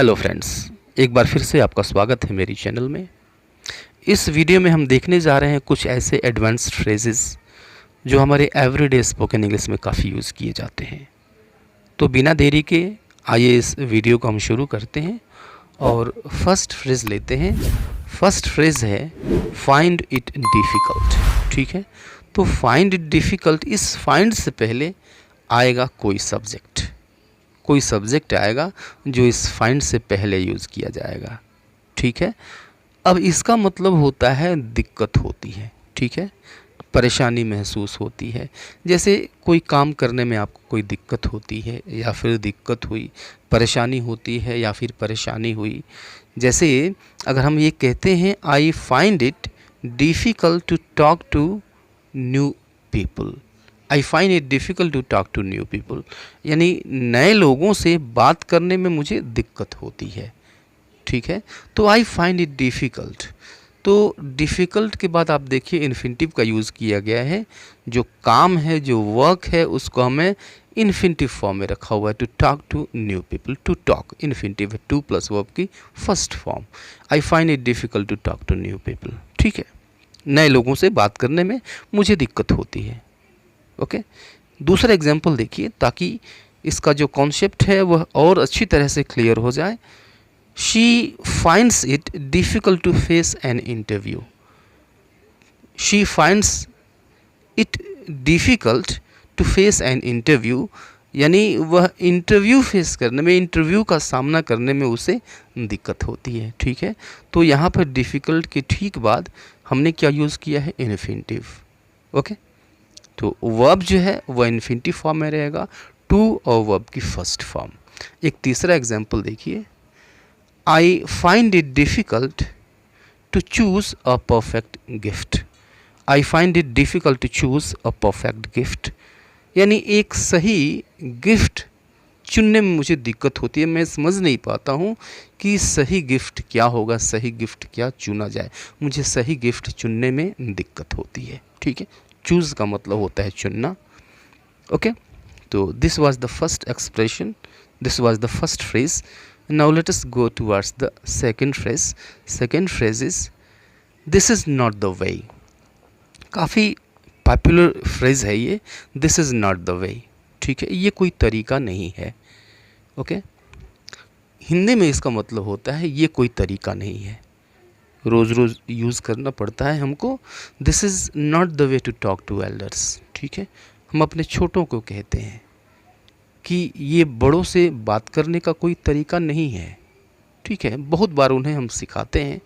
Hello friends, एक बार फिर से आपका स्वागत है मेरी चैनल में। इस वीडियो में हम देखने जा रहे हैं कुछ ऐसे एडवांस्ड फ्रेजेस जो हमारे एवरीडे स्पोकन इंग्लिश में काफ़ी यूज़ किए जाते हैं। तो बिना देरी के आइए इस वीडियो को हम शुरू करते हैं और फर्स्ट फ्रेज़ लेते हैं। फर्स्ट फ्रेज़ है फाइंड इट डिफ़िकल्ट। ठीक है, तो फाइंड इट डिफ़िकल्ट, इस फाइंड से पहले आएगा कोई सब्जेक्ट आएगा जो इस फाइंड से पहले यूज़ किया जाएगा। ठीक है, अब इसका मतलब होता है दिक्कत होती है। ठीक है, परेशानी महसूस होती है। जैसे कोई काम करने में आपको कोई दिक्कत होती है या फिर दिक्कत हुई, परेशानी होती है या फिर परेशानी हुई। जैसे अगर हम ये कहते हैं I find it difficult to talk to new people. I find it difficult to talk to new people, यानी नए लोगों से बात करने में मुझे दिक्कत होती है। ठीक है, तो आई फाइंड इट डिफ़िकल्ट, तो डिफ़िकल्ट के बाद आप देखिए इन्फिनिटिव का यूज़ किया गया है। जो काम है, जो वर्क है, उसको हमें इन्फिनिटिव फॉर्म में रखा हुआ है। To talk to new people, to talk infinitive है, टू प्लस वर्ब की first form. I find it difficult to talk to new people. ठीक है, नए लोगों से बात करने में मुझे दिक्कत होती है। ओके, दूसरा एग्जाम्पल देखिए ताकि इसका जो कॉन्सेप्ट है वह और अच्छी तरह से क्लियर हो जाए। She finds it difficult to face an interview. She finds it difficult to face an interview, यानी वह इंटरव्यू फेस करने में, इंटरव्यू का सामना करने में उसे दिक्कत होती है। ठीक है, तो यहाँ पर डिफ़िकल्ट के ठीक बाद हमने क्या यूज़ किया है? इन्फिनिटिव। ओके, तो वर्ब जो है वह इन्फिनिटिव फॉर्म में रहेगा, टू और वर्ब की फर्स्ट फॉर्म। एक तीसरा एग्जाम्पल देखिए, I find it difficult to choose a perfect gift. I find it difficult to choose a perfect gift, यानी एक सही गिफ्ट चुनने में मुझे दिक्कत होती है। मैं समझ नहीं पाता हूँ कि सही गिफ्ट क्या होगा, सही गिफ्ट क्या चुना जाए। मुझे सही गिफ्ट चुनने में दिक्कत होती है। ठीक है, चूज़ का मतलब होता है चुनना। ओके, तो this was the first expression, this was the first phrase. Now let us go towards the second phrase. Second phrase is this is not the वे। काफ़ी पॉपुलर फ्रेज है ये, दिस इज़ नॉट द वे। ठीक है, ये कोई तरीका नहीं है। ओके, हिंदी में इसका मतलब होता है ये कोई तरीका नहीं है। रोज़ रोज़ यूज़ करना पड़ता है हमको। This is not the way to talk to elders. ठीक है, हम अपने छोटों को कहते हैं कि ये बड़ों से बात करने का कोई तरीका नहीं है। ठीक है, बहुत बार उन्हें हम सिखाते हैं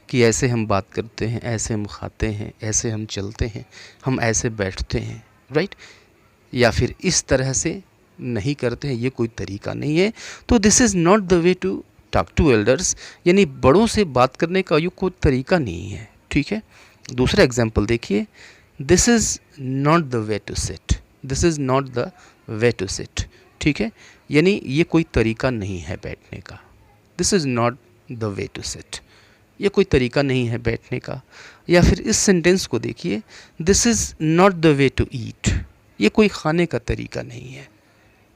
कि ऐसे हम बात करते हैं, ऐसे हम खाते हैं, ऐसे हम चलते हैं, हम ऐसे बैठते हैं, राइट, या फिर इस तरह से नहीं करते हैं, ये कोई तरीका नहीं है। तो this is not the way to talk to elders, यानी बड़ों से बात करने का ये कोई तरीका नहीं है। ठीक है, दूसरा एग्जाम्पल देखिए, this is not the way to sit. This is not the way to sit. ठीक है, यानी ये कोई तरीका नहीं है बैठने का। This is not the way to sit, ये कोई तरीका नहीं है बैठने का। या फिर इस सेंटेंस को देखिए, this is not the way to eat. ये कोई खाने का तरीका नहीं है।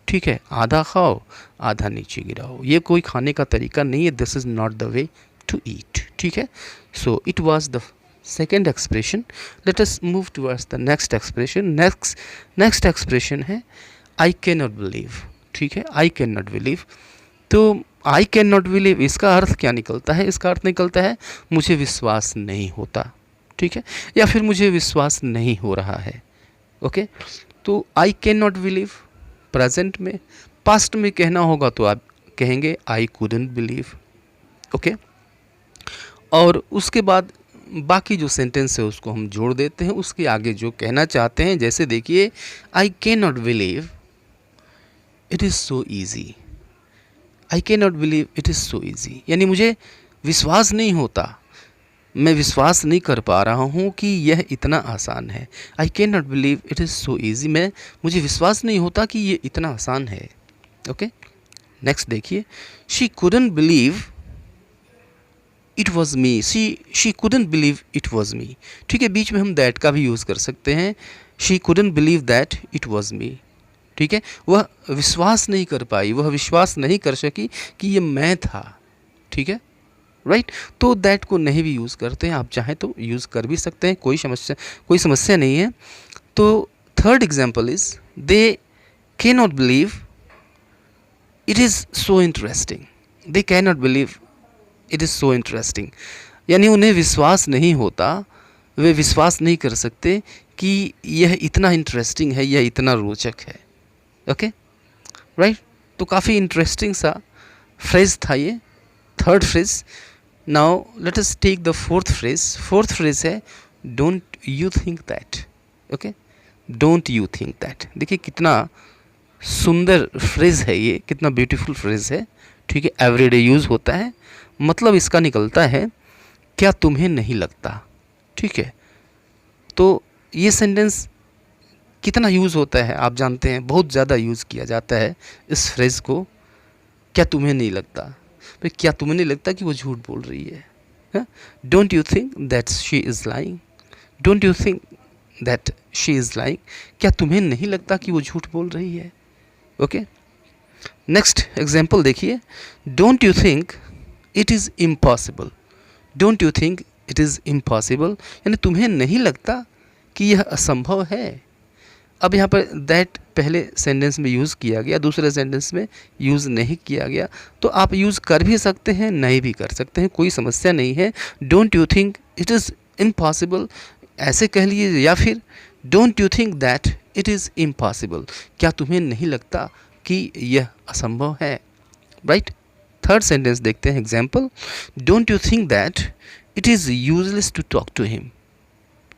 ठीक है, आधा खाओ आधा नीचे गिराओ, ये कोई खाने का तरीका नहीं है। This is not the way to eat. ठीक है, so it was the second expression. Let us move towards the next expression. Next expression है आई कैन नॉट बिलीव। ठीक है, आई कैन नॉट बिलीव, तो आई कैन नॉट बिलीव इसका अर्थ क्या निकलता है? इसका अर्थ निकलता है मुझे विश्वास नहीं होता। ठीक है, या फिर मुझे विश्वास नहीं हो रहा है। ओके, तो I can not believe present में, पास्ट में कहना होगा तो आप कहेंगे आई कुडंट बिलीव। ओके, और उसके बाद बाकी जो सेंटेंस है उसको हम जोड़ देते हैं उसके आगे जो कहना चाहते हैं। जैसे देखिए, I can not believe it is so easy. I can not believe it is so easy, यानी मुझे विश्वास नहीं होता, मैं विश्वास नहीं कर पा रहा हूँ कि यह इतना आसान है। I can not believe it is so easy, मुझे विश्वास नहीं होता कि ये इतना आसान है। ओके, नेक्स्ट देखिए, she couldn't believe it was me. She couldn't believe it was me. ठीक है, बीच में हम दैट का भी यूज़ कर सकते हैं। She couldn't believe that it was me. ठीक है, वह विश्वास नहीं कर पाई, वह विश्वास नहीं कर सकी कि ये मैं था, ठीक है, राइट। तो दैट को नहीं भी यूज़ करते हैं, आप चाहें तो यूज़ कर भी सकते हैं, कोई समस्या नहीं है। तो third example is they can not believe it is so interesting, they can not believe it is so interesting, यानी उन्हें विश्वास नहीं होता, वे विश्वास नहीं कर सकते कि यह इतना इंटरेस्टिंग है, यह इतना रोचक है। Okay, right. तो काफ़ी इंटरेस्टिंग सा फ्रेज था ये, third phrase. Now let us take the fourth phrase. Fourth phrase है don't you think that. Okay, don't you think that. देखिए कितना सुंदर फ्रेज है ये, कितना ब्यूटीफुल फ्रेज है, ठीक है, एवरीडे यूज़ होता है। मतलब इसका निकलता है क्या तुम्हें नहीं लगता, ठीक है। तो ये सेंटेंस कितना यूज़ होता है आप जानते हैं, बहुत ज़्यादा यूज़ किया जाता है इस फ्रेज़ को, क्या तुम्हें नहीं लगता। भाई क्या तुम्हें नहीं लगता कि वो झूठ बोल रही है? Don't you think that she is lying, don't you think that she is lying, क्या तुम्हें नहीं लगता कि वो झूठ बोल रही है? ओके, नेक्स्ट एग्जाम्पल देखिए, don't you think it is impossible, don't you think it is impossible, यानी तुम्हें नहीं लगता कि यह असंभव है। अब यहाँ पर दैट पहले सेंटेंस में यूज़ किया गया, दूसरे सेंटेंस में यूज़ नहीं किया गया, तो आप यूज़ कर भी सकते हैं, नहीं भी कर सकते हैं, कोई समस्या नहीं है। Don't you think it is impossible ऐसे कह लीजिए, या फिर don't you think that it is impossible, क्या तुम्हें नहीं लगता कि यह असंभव है, राइट। थर्ड सेंटेंस देखते हैं example, don't you think that it is useless to talk to him,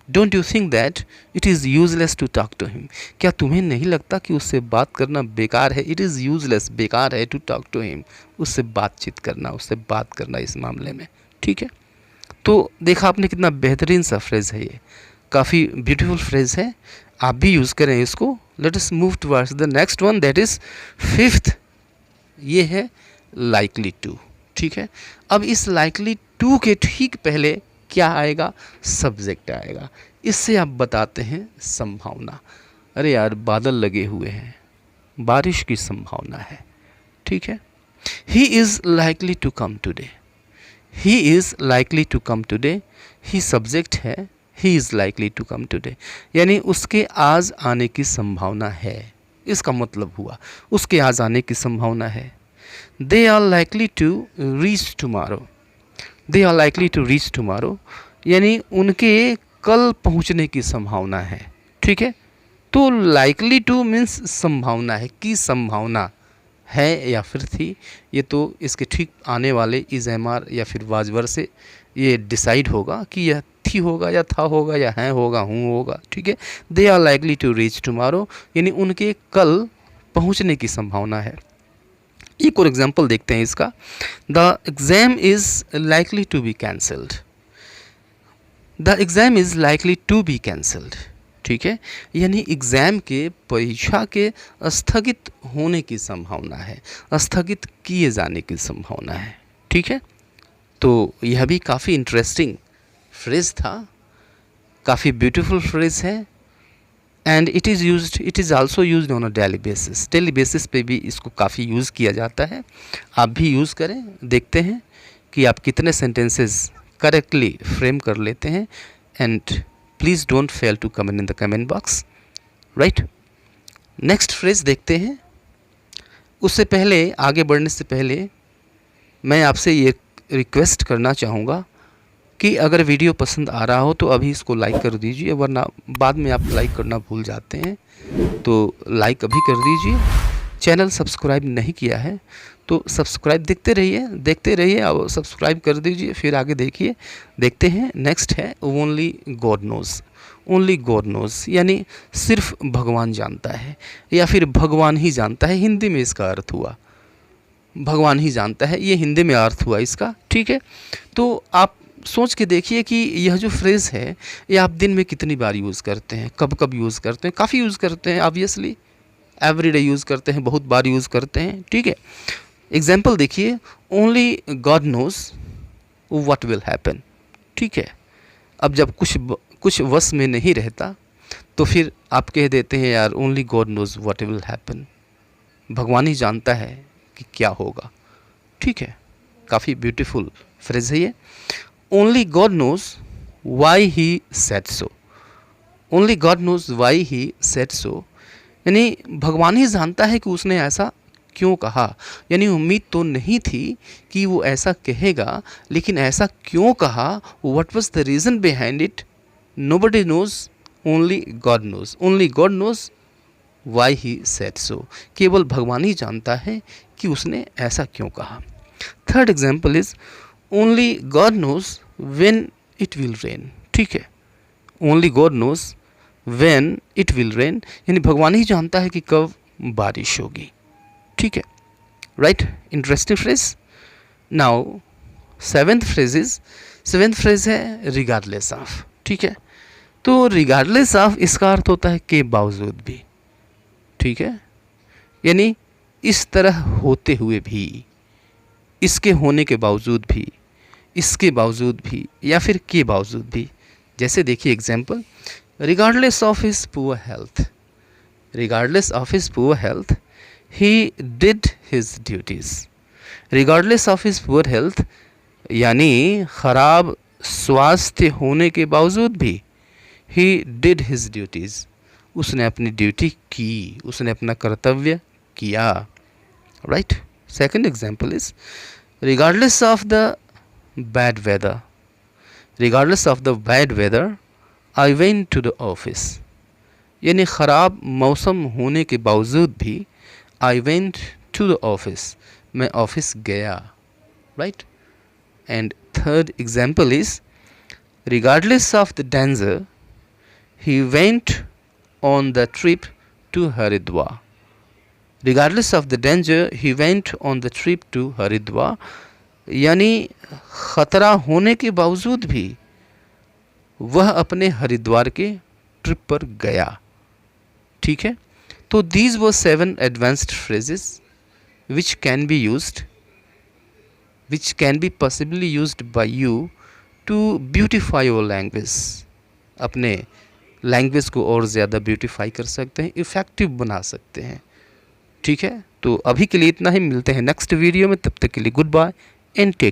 don't you think that it is useless to talk to him, क्या तुम्हें नहीं लगता कि उससे बात करना बेकार है, इट इज़ यूजलेस, बेकार है, टू टॉक टू हिम, उससे बातचीत करना, उससे बात करना इस मामले में, ठीक है। तो देखा आपने कितना बेहतरीन सा फ्रेज़ है ये, काफ़ी ब्यूटीफुल फ्रेज़ है, आप भी यूज़ करें इसको। Late us move towards the next one, that is fifth, ये है लाइकली टू, ठीक है। अब इस लाइकली टू के ठीक पहले क्या आएगा? सब्जेक्ट आएगा। इससे आप बताते हैं संभावना। अरे यार बादल लगे हुए हैं, बारिश की संभावना है, ठीक है। He is likely to come today, he is likely to come today, he subject है, he is likely to come today, यानी उसके आज आने की संभावना है, इसका मतलब हुआ उसके आज आने की संभावना है। They are likely to reach tomorrow, they are likely to reach tomorrow, यानी उनके कल पहुंचने की संभावना है, ठीक है। तो लाइकली टू मीन्स संभावना है, की संभावना है या फिर थी, ये तो इसके ठीक आने वाले इज एम आर या फिर वाजवर से ये डिसाइड होगा कि यह थी होगा या था होगा या है होगा, हूँ होगा, ठीक है। They are likely to reach tomorrow, यानी उनके कल पहुंचने की संभावना है। एक और एग्जाम्पल देखते हैं इसका, the exam is likely to be cancelled, the exam is likely to be cancelled, ठीक है, यानी एग्ज़ाम के, परीक्षा के स्थगित होने की संभावना है, स्थगित किए जाने की संभावना है, ठीक है। तो यह भी काफ़ी इंटरेस्टिंग फ्रेज़ था, काफ़ी ब्यूटीफुल फ्रेज़ है, and it is also used on a daily basis, daily basis पे भी इसको काफ़ी यूज़ किया जाता है। आप भी यूज़ करें, देखते हैं कि आप कितने सेंटेंसेस करेक्टली फ्रेम कर लेते हैं, and please don't fail to comment in the comment box, right. Next phrase देखते हैं। उससे पहले, आगे बढ़ने से पहले मैं आपसे ये रिक्वेस्ट करना चाहूँगा कि अगर वीडियो पसंद आ रहा हो तो अभी इसको लाइक कर दीजिए, वरना बाद में आप लाइक करना भूल जाते हैं, तो लाइक अभी कर दीजिए। चैनल सब्सक्राइब नहीं किया है तो सब्सक्राइब देखते रहिए और सब्सक्राइब कर दीजिए, फिर आगे देखिए। देखते हैं नेक्स्ट है only God knows, only God knows, यानी सिर्फ भगवान जानता है या फिर भगवान ही जानता है, हिंदी में इसका अर्थ हुआ भगवान ही जानता है, ये हिंदी में अर्थ हुआ इसका, ठीक है। तो आप सोच के देखिए कि यह जो फ्रेज़ है ये आप दिन में कितनी बार यूज़ करते हैं, कब कब यूज़ करते हैं? काफ़ी यूज़ करते हैं, ऑब्वियसली एवरीडे यूज़ करते हैं, बहुत बार यूज़ करते हैं, ठीक है। एग्जाम्पल देखिए, only God nose what will happen, ठीक है। अब जब कुछ वश में नहीं रहता तो फिर आप कह देते हैं यार only God nose what will happen, भगवान ही जानता है कि क्या होगा। ठीक है, काफ़ी ब्यूटीफुल फ्रेज है ये। Only God knows why he said so, only God knows why he said so, यानी भगवान ही जानता है कि उसने ऐसा क्यों कहा। यानी उम्मीद तो नहीं थी कि वो ऐसा कहेगा, लेकिन ऐसा क्यों कहा, what was the reason behind it, nobody knows, only God knows, only God knows why he said so, केवल भगवान ही जानता है कि उसने ऐसा क्यों कहा। Third example is only God knows when it will rain. ठीक है, only God knows when it will rain, यानी भगवान ही जानता है कि कब बारिश होगी। ठीक है, right, interesting phrase. Now seventh phrase है रिगार्डलेस ऑफ। ठीक है, तो रिगार्डलेस ऑफ इसका अर्थ होता है के बावजूद भी। ठीक है, यानी इस तरह होते हुए भी, इसके होने के बावजूद भी, इसके बावजूद भी, या फिर के बावजूद भी। जैसे देखिए example, regardless of his poor health, regardless of his poor health he did his duties, regardless of his poor health, यानी खराब स्वास्थ्य होने के बावजूद भी he did his duties, उसने अपनी ड्यूटी की, उसने अपना कर्तव्य किया। Right, second example is regardless of the bad weather, regardless of the bad weather I went to the office, यानी ख़राब मौसम होने के बावजूद भी I went to the office, मैं ऑफिस गया। Right, and third example is regardless of the danger he went on the trip to Haridwar, regardless of the danger he went on the trip to Haridwar, यानी ख़तरा होने के बावजूद भी वह अपने हरिद्वार के ट्रिप पर गया। ठीक है, तो these were 7 advanced phrases which can be used, which can be possibly used by you to beautify your language, अपने लैंग्वेज को और ज़्यादा ब्यूटीफाई कर सकते हैं, इफ़ेक्टिव बना सकते हैं। ठीक है, तो अभी के लिए इतना ही, मिलते हैं नेक्स्ट वीडियो में, तब तक के लिए गुड बाय एंड टेक